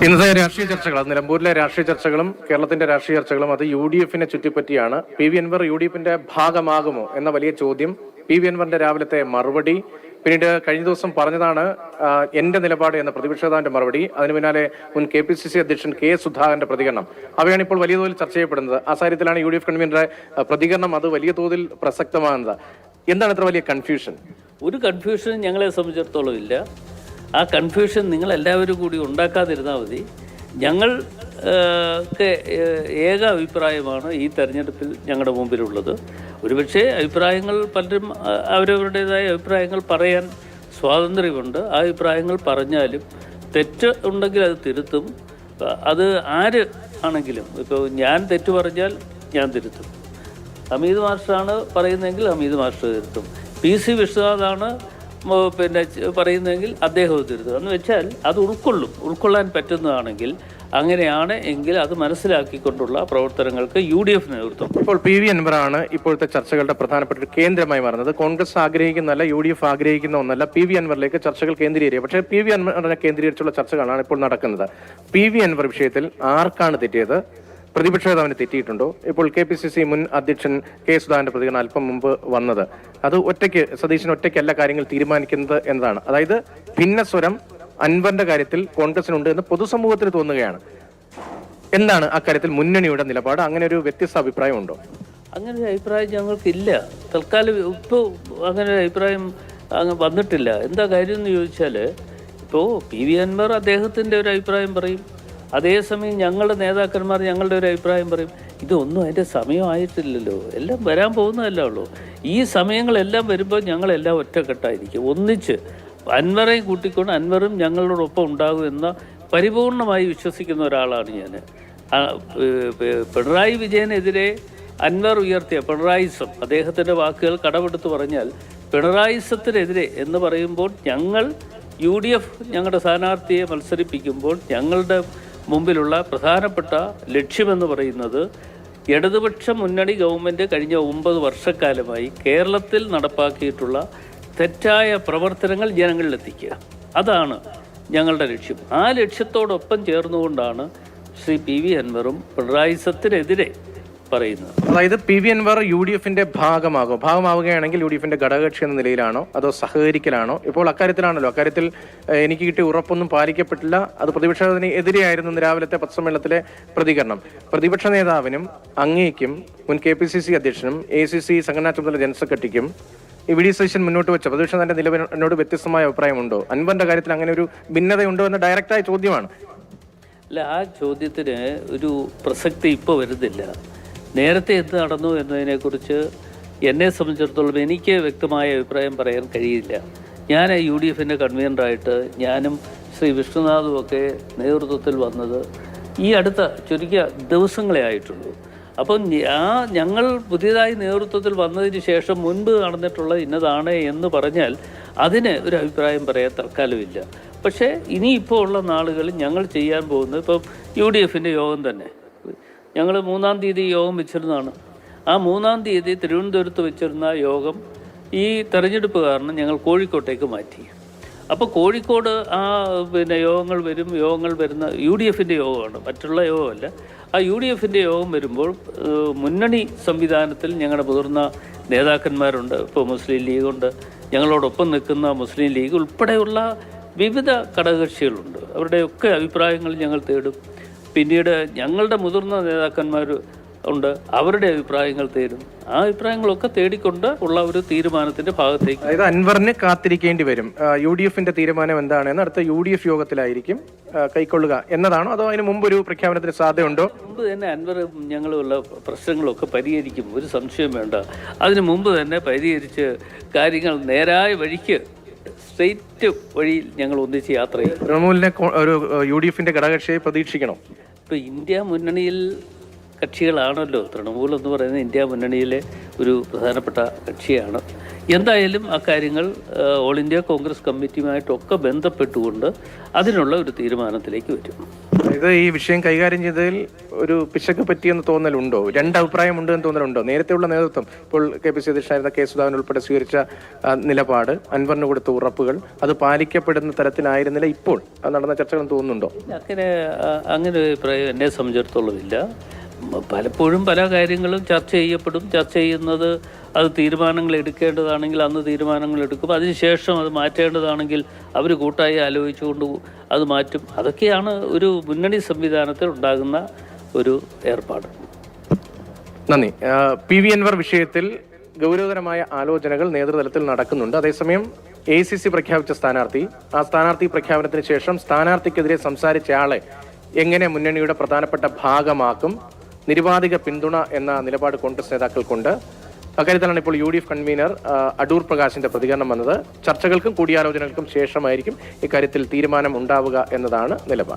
ഇന്നത്തെ രാഷ്ട്രീയ ചർച്ചകൾ, നിലമ്പൂരിലെ രാഷ്ട്രീയ ചർച്ചകളും കേരളത്തിന്റെ രാഷ്ട്രീയ ചർച്ചകളും അത് UDF ചുറ്റിപ്പറ്റിയാണ്. PV അൻവർ UDF ഭാഗമാകുമോ എന്ന വലിയ ചോദ്യം, PV അൻവറിന്റെ രാവിലത്തെ മറുപടി, പിന്നീട് കഴിഞ്ഞ ദിവസം പറഞ്ഞതാണ് എന്റെ നിലപാട് എന്ന പ്രതിപക്ഷ നേതാവിന്റെ മറുപടി, അതിന് പിന്നാലെ മുൻ KPCC അധ്യക്ഷൻ K സുധാകരന്റെ പ്രതികരണം, അവയാണ് ഇപ്പോൾ വലിയ തോതിൽ ചർച്ച ചെയ്യപ്പെടുന്നത്. ആ സാഹചര്യത്തിലാണ് UDF കൺവീനറുടെ പ്രതികരണം അത് വലിയ തോതിൽ പ്രസക്തമാകുന്നത്. എന്താണ് ഇത്ര വലിയ കൺഫ്യൂഷൻ? ഒരു കൺഫ്യൂഷൻ ഞങ്ങളെ സംബന്ധിച്ചിടത്തോളം ഇല്ല. ആ കൺഫ്യൂഷൻ നിങ്ങളെല്ലാവരും കൂടി ഉണ്ടാക്കാതിരുന്നാൽ മതി. ഞങ്ങൾ ഏക അഭിപ്രായമാണ് ഈ തെരഞ്ഞെടുപ്പിൽ ഞങ്ങളുടെ മുമ്പിലുള്ളത്. ഒരുപക്ഷെ അഭിപ്രായങ്ങൾ പലരും അവരവരുടേതായ അഭിപ്രായങ്ങൾ പറയാൻ സ്വാതന്ത്ര്യമുണ്ട്. ആ അഭിപ്രായങ്ങൾ പറഞ്ഞാലും തെറ്റ് ഉണ്ടെങ്കിൽ അത് തിരുത്തും. അത് ആര് ആണെങ്കിലും, ഇപ്പോൾ ഞാൻ തെറ്റ് പറഞ്ഞാൽ ഞാൻ തിരുത്തും. ഹമീദ് മാസ്റ്ററാണ് പറയുന്നതെങ്കിൽ ഹമീദ് മാസ്റ്റർ തിരുത്തും. PC വിശ്വനാഥാണ് പറയുന്നതെങ്കിൽ അദ്ദേഹം തിരുത്തും. എന്ന് വെച്ചാൽ അത് ഉൾക്കൊള്ളാൻ പറ്റുന്നതാണെങ്കിൽ, അങ്ങനെയാണ് എങ്കിൽ അത് മനസ്സിലാക്കിക്കൊണ്ടുള്ള പ്രവർത്തനങ്ങൾക്ക് UDF നേതൃത്വം. ഇപ്പോൾ PV അൻവറാണ് ഇപ്പോഴത്തെ ചർച്ചകളുടെ പ്രധാനപ്പെട്ട ഒരു കേന്ദ്രമായി മാറുന്നത്. കോൺഗ്രസ് ആഗ്രഹിക്കുന്നതല്ല, UDF ആഗ്രഹിക്കുന്ന ഒന്നല്ല PV അൻവറിലേക്ക് ചർച്ചകൾ കേന്ദ്രീകരിക്കുക. പക്ഷേ PV അൻവറിനെ കേന്ദ്രീകരിച്ചുള്ള ചർച്ചകളാണ് ഇപ്പോൾ നടക്കുന്നത്. PV അൻവർ വിഷയത്തിൽ ആർക്കാണ് തെറ്റിയത്? പ്രതിപക്ഷ നേതാവിന് തെറ്റിയിട്ടുണ്ടോ? ഇപ്പോൾ KPCC മുൻ അധ്യക്ഷൻ K സുധാകരന്റെ പ്രതികരണം അല്പം മുമ്പ് വന്നത്, അത് സതീശൻ ഒറ്റയ്ക്കല്ല കാര്യങ്ങൾ തീരുമാനിക്കുന്നത് എന്നതാണ്. അതായത് ഭിന്നസ്വരം അൻവറിന്റെ കാര്യത്തിൽ കോൺഗ്രസിനുണ്ട് എന്ന് പൊതുസമൂഹത്തിന് തോന്നുകയാണ്. എന്താണ് അക്കാര്യത്തിൽ മുന്നണിയുടെ നിലപാട്? അങ്ങനെ ഒരു വ്യത്യസ്ത അഭിപ്രായം ഉണ്ടോ? അങ്ങനെ ഒരു അഭിപ്രായം ഞങ്ങൾക്കില്ല. തൽക്കാലം ഇപ്പോൾ അങ്ങനെ ഒരു അഭിപ്രായം വന്നിട്ടില്ല. എന്താ കാര്യം എന്ന് ചോദിച്ചാൽ, ഇപ്പോൾ PV അൻവർ അദ്ദേഹത്തിൻ്റെ ഒരു അഭിപ്രായം പറയും, അതേസമയം ഞങ്ങളുടെ നേതാക്കന്മാർ ഞങ്ങളുടെ ഒരു അഭിപ്രായം പറയും. ഇതൊന്നും അതിൻ്റെ സമയമായിട്ടില്ലല്ലോ, എല്ലാം വരാൻ പോകുന്നതല്ലേ ഉള്ളൂ. ഈ സമയങ്ങളെല്ലാം വരുമ്പോൾ ഞങ്ങളെല്ലാം ഒറ്റക്കെട്ടായിരിക്കും, ഒന്നിച്ച് അൻവറേയും കൂട്ടിക്കൊണ്ട് അൻവറും ഞങ്ങളോടൊപ്പം ഉണ്ടാകും എന്ന പരിപൂർണമായി വിശ്വസിക്കുന്ന ഒരാളാണ് ഞാൻ. പിണറായി വിജയനെതിരെ അൻവർ ഉയർത്തിയ പിണറായിസം, അദ്ദേഹത്തിൻ്റെ വാക്കുകൾ കടമെടുത്ത് പറഞ്ഞാൽ പിണറായിസത്തിനെതിരെ എന്ന് പറയുമ്പോൾ, ഞങ്ങൾ UDF ഞങ്ങളുടെ സ്ഥാനാർത്ഥിയെ മത്സരിപ്പിക്കുമ്പോൾ ഞങ്ങളുടെ മുമ്പിലുള്ള പ്രധാനപ്പെട്ട ലക്ഷ്യമെന്ന് പറയുന്നത് ഇടതുപക്ഷ മുന്നണി ഗവൺമെൻറ് കഴിഞ്ഞ 9 വർഷക്കാലമായി കേരളത്തിൽ നടപ്പാക്കിയിട്ടുള്ള തെറ്റായ പ്രവർത്തനങ്ങൾ ജനങ്ങളിലെത്തിക്കുക. അതാണ് ഞങ്ങളുടെ ലക്ഷ്യം. ആ ലക്ഷ്യത്തോടൊപ്പം ചേർന്നുകൊണ്ടാണ് ശ്രീ PV അൻവറും പിണറായിസത്തിനെതിരെ പറയുന്നത്. അതായത് PV അൻവർ UDF ഭാഗമാവുകയാണെങ്കിൽ UDF ഘടകകക്ഷി എന്ന നിലയിലാണോ അതോ സഹകരിക്കലാണോ? ഇപ്പോൾ അക്കാര്യത്തിൽ എനിക്ക് കിട്ടിയ ഉറപ്പൊന്നും പാലിക്കപ്പെട്ടില്ല. അത് പ്രതിപക്ഷത്തിന് എതിരെയായിരുന്നു രാവിലത്തെ പത്രസമ്മേളനത്തിലെ പ്രതികരണം. പ്രതിപക്ഷ നേതാവിനും അങ്ങേക്കും മുൻ KPCC അധ്യക്ഷനും ACC സംഘടനാ ചുമതല ജനറൽ സെക്രട്ടറിക്കും VD സതീശൻ മുന്നോട്ട് വെച്ച പ്രതിപക്ഷ നേതാവിന്റെ നിലവിനോട് വ്യത്യസ്തമായ അഭിപ്രായമുണ്ടോ? അൻവറിന്റെ കാര്യത്തിൽ അങ്ങനെ ഒരു ഭിന്നതയുണ്ടോ എന്ന ഡയറക്റ്റായ ചോദ്യമാണ്. അല്ല, ആ ചോദ്യത്തിന് ഒരു പ്രസക്തി ഇപ്പോൾ വരുന്നില്ല. നേരത്തെ എന്ത് നടന്നു എന്നതിനെക്കുറിച്ച് എന്നെ സംബന്ധിച്ചിടത്തോളം എനിക്ക് വ്യക്തമായ അഭിപ്രായം പറയാൻ കഴിയില്ല. ഞാൻ UDF കൺവീനറായിട്ട് ഞാനും ശ്രീ വിഷ്ണുനാഥും ഒക്കെ നേതൃത്വത്തിൽ വന്നത് ഈ അടുത്ത ചുരുക്കിയ ദിവസങ്ങളെ ആയിട്ടുള്ളൂ. അപ്പം ഞങ്ങൾ പുതിയതായി നേതൃത്വത്തിൽ വന്നതിന് ശേഷം മുൻപ് നടന്നിട്ടുള്ള ഇന്നതാണ് എന്ന് പറഞ്ഞാൽ അതിന് ഒരു അഭിപ്രായം പറയാൻ തൽക്കാലമില്ല. പക്ഷേ ഇനിയിപ്പോൾ ഉള്ള നാളുകളിൽ ഞങ്ങൾ ചെയ്യാൻ പോകുന്നത്, ഇപ്പം UDF യോഗം തന്നെ ഞങ്ങൾ 3-ാം തീയതി യോഗം വെച്ചിരുന്നതാണ്. ആ 3-ാം തീയതി തിരുവനന്തപുരത്ത് വെച്ചിരുന്ന യോഗം ഈ തെരഞ്ഞെടുപ്പ് കാരണം ഞങ്ങൾ കോഴിക്കോട്ടേക്ക് മാറ്റി. അപ്പോൾ കോഴിക്കോട് യോഗങ്ങൾ വരുന്ന UDF യോഗമാണ്, മറ്റുള്ള യോഗമല്ല. ആ UDF യോഗം വരുമ്പോൾ മുന്നണി സംവിധാനത്തിൽ ഞങ്ങളുടെ മുതിർന്ന നേതാക്കന്മാരുണ്ട്. ഇപ്പോൾ മുസ്ലിം ലീഗുണ്ട്, ഞങ്ങളോടൊപ്പം നിൽക്കുന്ന മുസ്ലിം ലീഗ് ഉൾപ്പെടെയുള്ള വിവിധ ഘടകകക്ഷികളുണ്ട്. അവരുടെയൊക്കെ അഭിപ്രായങ്ങൾ ഞങ്ങൾ തേടും. പിന്നീട് ഞങ്ങളുടെ മുതിർന്ന നേതാക്കന്മാർ ഉണ്ട്, അവരുടെ അഭിപ്രായങ്ങൾ തേടും. ആ അഭിപ്രായങ്ങളൊക്കെ തേടിക്കൊണ്ട് ഉള്ള ഒരു തീരുമാനത്തിന്റെ ഭാഗത്തേക്ക്, അതായത് അൻവറിന് കാത്തിരിക്കേണ്ടി വരും. UDF തീരുമാനം എന്താണെന്ന് അടുത്ത UDF യോഗത്തിലായിരിക്കും കൈക്കൊള്ളുക എന്നതാണോ, അതോ അതിന് മുമ്പ് ഒരു പ്രഖ്യാപനത്തിന് സാധ്യതയുണ്ടോ? മുമ്പ് തന്നെ അൻവർ ഞങ്ങളുള്ള പ്രശ്നങ്ങളൊക്കെ പരിഹരിക്കും, ഒരു സംശയം വേണ്ട. അതിന് മുമ്പ് തന്നെ പരിഹരിച്ച് കാര്യങ്ങൾ നേരായ വഴിക്ക്, സ്ട്രെയിറ്റ് വഴിയിൽ ഞങ്ങൾ ഒന്നിച്ച് യാത്ര ചെയ്യും. തൃണമൂലിനെ ഒരു UDF ഘടകകക്ഷിയെ പ്രതീക്ഷിക്കണം. ഇപ്പോൾ ഇന്ത്യ മുന്നണിയിൽ കക്ഷികളാണല്ലോ. തൃണമൂൽ എന്ന് പറയുന്നത് ഇന്ത്യ മുന്നണിയിലെ ഒരു പ്രധാനപ്പെട്ട കക്ഷിയാണ്. എന്തായാലും ആ കാര്യങ്ങൾ ഓൾ ഇന്ത്യ കോൺഗ്രസ് കമ്മിറ്റിയുമായിട്ടൊക്കെ ബന്ധപ്പെട്ടുകൊണ്ട് അതിനുള്ള ഒരു തീരുമാനത്തിലേക്ക് വരും. ഇത് ഈ വിഷയം കൈകാര്യം ചെയ്തതിൽ ഒരു പിശക് പറ്റിയെന്ന് തോന്നലുണ്ടോ? രണ്ട് അഭിപ്രായമുണ്ട് എന്ന് തോന്നലുണ്ടോ? നേരത്തെയുള്ള നേതൃത്വം, ഇപ്പോൾ KPCC അധ്യക്ഷനായിരുന്ന കെ സുധാകരൻ ഉൾപ്പെടെ സ്വീകരിച്ച നിലപാട്, അൻവറിന് കൊടുത്ത ഉറപ്പുകൾ, അത് പാലിക്കപ്പെടുന്ന തരത്തിലായിരുന്നില്ല ഇപ്പോൾ നടന്ന ചർച്ചകൾ തോന്നുന്നുണ്ടോ? അങ്ങനെ അഭിപ്രായം എന്നെ സംബന്ധിച്ചിടത്തോളം ഇല്ല. പലപ്പോഴും പല കാര്യങ്ങളും ചർച്ച ചെയ്യപ്പെടും. ചർച്ച ചെയ്യുന്നത് അത് തീരുമാനങ്ങൾ എടുക്കേണ്ടതാണെങ്കിൽ അന്ന് തീരുമാനങ്ങൾ എടുക്കും. അതിനുശേഷം അത് മാറ്റേണ്ടതാണെങ്കിൽ അവർ കൂട്ടായി ആലോചിച്ചുകൊണ്ട് അത് മാറ്റും. അതൊക്കെയാണ് ഒരു മുന്നണി സംവിധാനത്തിൽ ഉണ്ടാകുന്ന ഒരു ഏർപ്പാട്. നന്ദി. PV അൻവർ വിഷയത്തിൽ ഗൗരവതരമായ ആലോചനകൾ നേതൃതലത്തിൽ നടക്കുന്നുണ്ട്. അതേസമയം ACC പ്രഖ്യാപിച്ച സ്ഥാനാർത്ഥി, ആ സ്ഥാനാർത്ഥി പ്രഖ്യാപനത്തിന് ശേഷം സ്ഥാനാർത്ഥിക്കെതിരെ സംസാരിച്ച ആളെ എങ്ങനെ മുന്നണിയുടെ പ്രധാനപ്പെട്ട ഭാഗമാക്കും, നിരുപാധിക പിന്തുണ എന്ന നിലപാട് കോൺഗ്രസ് നേതാക്കൾക്കുണ്ട്. അക്കാര്യത്തിലാണ് ഇപ്പോൾ UDF കൺവീനർ അടൂർ പ്രകാശിന്റെ പ്രതികരണം വന്നത്. ചർച്ചകൾക്കും കൂടിയാലോചനകൾക്കും ശേഷമായിരിക്കും ഇക്കാര്യത്തിൽ തീരുമാനം ഉണ്ടാവുക എന്നതാണ് നിലപാട്.